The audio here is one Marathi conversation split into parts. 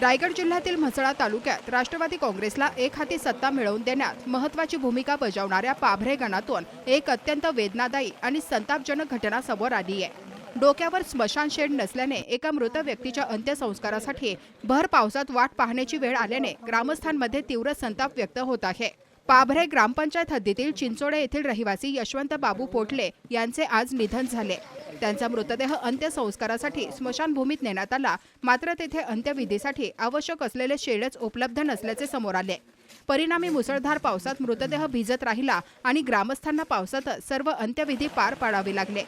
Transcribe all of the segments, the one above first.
रायगड जिल्ह्यातील म्हसळा तालुक्यात राष्ट्रवादी काँग्रेसला एक हाती सत्ता मिळवून देण्यात महत्त्वाची भूमिका बजावणाऱ्या पाभरे गणातून एक अत्यंत वेदनादायी आणि संतापजनक घटना समोर आली आहे। डोक्यावर स्मशानशेड नसल्याने एका मृत व्यक्तीच्या अंत्यसंस्कारासाठी भर पावसात वाट पाहण्याची वेळ आल्याने ग्रामस्थांमध्ये तीव्र संताप व्यक्त होत आहे। पाभरे ग्रामपंचायत हद्दीतील चिंचोडे येथील रहिवासी यशवंत बाबू पोटले यांचे आज निधन झाले। त्यांचा मृतदेह अंत्यसंस्कारासाठी स्मशानभूमीत नेण्यात आला, मात्र तेथे अंत्यविधीसाठी आवश्यक असलेले शेडच उपलब्ध नसल्याचे समोर आले। परिणामी मुसळधार पावसात मृतदेह भिजत राहिला आणि ग्रामस्थांना पावसातच सर्व अंत्यविधी पार पाडावे लागले।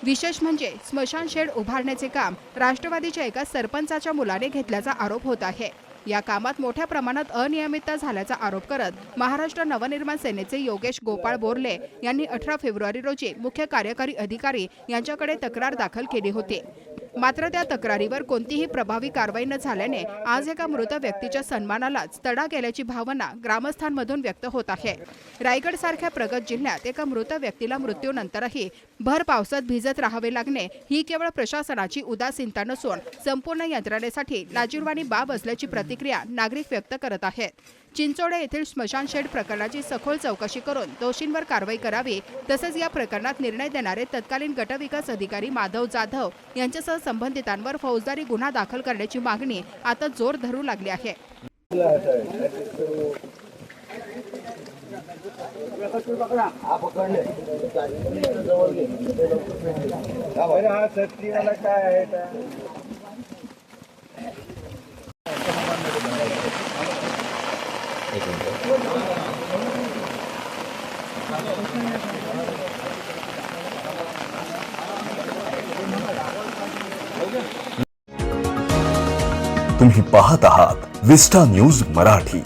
विशेष म्हणजे स्मशानशेड उभारण्याचे काम राष्ट्रवादीच्या एका सरपंचाच्या मुलाने घेतल्याचा आरोप होत आहे। या कामात मोठ्या प्रमाणात अनियमितता झाल्याचा आरोप करत महाराष्ट्र नवनिर्माण सेनेचे योगेश गोपाळ बोरले यांनी 18 फेब्रुवारी रोजी मुख्य कार्यकारी अधिकारी यांच्याकडे तक्रार दाखल केली होती। मात्र त्या तक्रारीवर कोणतीही प्रभावी कारवाई न झाल्याने आज एका मृत व्यक्तीच्या सन्मानालाच तडा गेल्याची भावना ग्रामस्थांमधून व्यक्त होत आहे। रायगड सारख्या प्रगत जिल्ह्यात एका मृत व्यक्तीला मृत्यूनंतरही भर पावसात भिजत राहावे लागणे ही केवळ प्रशासनाची उदासीनता नसून संपूर्ण यंत्रणेसाठी लाजिरवाणी बाब असल्याची प्रतिक्रिया नागरिक व्यक्त करत आहेत। चिंचोडे येथील स्मशानशेड प्रकरणाची सखोल चौकशी करून दोषींवर कारवाई करावी, तसेच या प्रकरणात निर्णय देणारे तत्कालीन गटविकास अधिकारी माधव जाधव यांच्यासह संबंधितांवर फौजदारी गुन्हा दाखल करण्याची मागणी आता जोर धरू लागली आहे। तुम्ही पाहत आहात विस्टा न्यूज मराठी।